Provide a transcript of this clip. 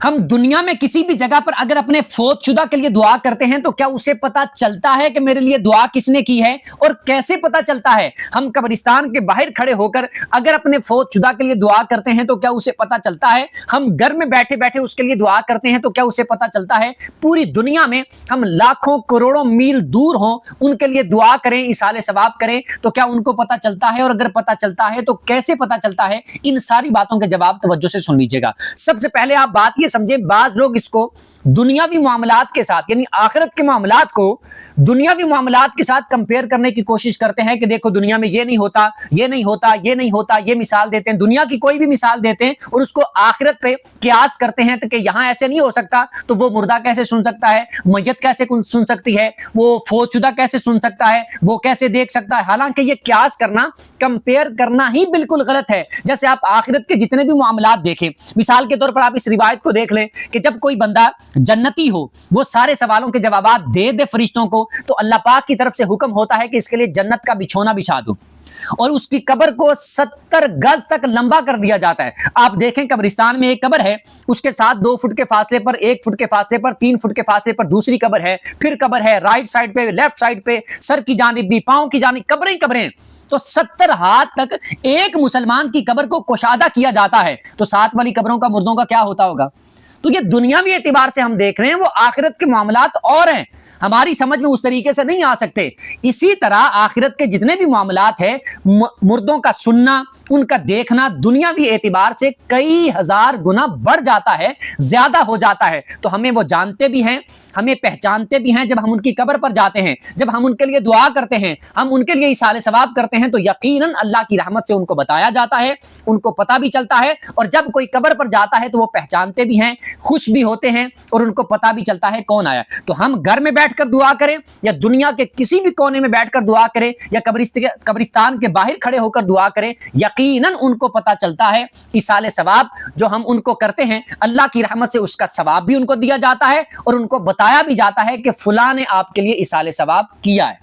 ہم دنیا میں کسی بھی جگہ پر اگر اپنے فوت شدہ کے لیے دعا کرتے ہیں تو کیا اسے پتا چلتا ہے کہ میرے لیے دعا کس نے کی ہے؟ اور کیسے پتا چلتا ہے؟ ہم قبرستان کے باہر کھڑے ہو کر اگر اپنے فوت شدہ کے لیے دعا کرتے ہیں تو کیا اسے پتا چلتا ہے؟ ہم گھر میں بیٹھے بیٹھے اس کے لیے دعا کرتے ہیں تو کیا اسے پتا چلتا ہے؟ پوری دنیا میں ہم لاکھوں کروڑوں میل دور ہوں، ان کے لیے دعا کریں، ایصال ثواب کریں، تو کیا ان کو پتا چلتا ہے؟ اور اگر پتا چلتا ہے تو کیسے پتا چلتا ہے؟ ان ساری باتوں کے جواب توجہ سے سن لیجیے گا۔ سب سے پہلے آپ بات یہ سمجھیں، بعض لوگ اس کو دنیاوی معاملات کے ساتھ، یعنی آخرت کے معاملات کو دنیاوی معاملات کے ساتھ کمپیئر کرنے کی کوشش کرتے ہیں کہ دیکھو دنیا میں یہ نہیں ہوتا، یہ نہیں ہوتا، یہ نہیں ہوتا، یہ مثال دیتے ہیں، دنیا کی کوئی بھی مثال دیتے ہیں اور اس کو آخرت پہ قیاس کرتے ہیں کہ یہاں ایسے نہیں ہو سکتا تو وہ مردہ کیسے سن سکتا ہے، میت کیسے سن سکتی ہے، وہ فوت شدہ کیسے سن سکتا ہے، وہ کیسے دیکھ سکتا ہے۔ حالانکہ یہ قیاس کرنا، کمپیئر کرنا ہی بالکل غلط ہے۔ جیسے آپ آخرت کے جتنے بھی معاملات دیکھیں، مثال کے طور پر آپ اس روایت کو دیکھ لیں کہ جب کوئی بندہ جنتی ہو، وہ سارے سوالوں کے جوابات دے فرشتوں کو، تو اللہ پاک کی طرف سے حکم ہوتا ہے کہ اس کے لیے جنت کا بچھونا بچھا دو، اور اس کی قبر کو 70 گز تک لمبا کر دیا جاتا ہے۔ آپ دیکھیں قبرستان میں ایک قبر ہے، اس کے ساتھ 2 فٹ کے فاصلے پر، 1 فٹ کے فاصلے پر، 3 فٹ کے فاصلے پر دوسری قبر ہے، پھر قبر ہے رائٹ سائڈ پہ، لیفٹ سائڈ پہ، سر کی جانب بھی، پاؤں کی جانب، قبریں قبریں۔ تو 70 ہاتھ تک ایک مسلمان کی قبر کو کشادہ کیا جاتا ہے، تو ساتھ والی قبروں کا مردوں کا کیا ہوتا ہوگا؟ تو یہ دنیاوی اعتبار سے ہم دیکھ رہے ہیں، وہ آخرت کے معاملات اور ہیں، ہماری سمجھ میں اس طریقے سے نہیں آ سکتے۔ اسی طرح آخرت کے جتنے بھی معاملات ہیں، مردوں کا سننا، ان کا دیکھنا دنیاوی اعتبار سے کئی ہزار گنا بڑھ جاتا ہے، زیادہ ہو جاتا ہے۔ تو ہمیں وہ جانتے بھی ہیں، ہمیں پہچانتے بھی ہیں۔ جب ہم ان کی قبر پر جاتے ہیں، جب ہم ان کے لیے دعا کرتے ہیں، ہم ان کے لیے ایصال ثواب کرتے ہیں، تو یقیناً اللہ کی رحمت سے ان کو بتایا جاتا ہے، ان کو پتہ بھی چلتا ہے، اور جب کوئی قبر پر جاتا ہے تو وہ پہچانتے بھی ہیں، خوش بھی ہوتے ہیں، اور ان کو پتہ بھی چلتا ہے کون آیا۔ تو ہم گھر میں بیٹھ کر دعا کریں یا دنیا کے کسی بھی کونے میں بیٹھ کر دعا کریں یا قبرستان کے باہر کھڑے ہو کر دعا کریں، یقیناً ان کو پتہ چلتا ہے ایصال ثواب جو ہم ان کو کرتے ہیں، اللہ کی رحمت سے اس کا ثواب بھی ان کو دیا جاتا ہے، اور ان کو بتایا بھی جاتا ہے کہ فلاں نے آپ کے لیے ایصال ثواب کیا ہے۔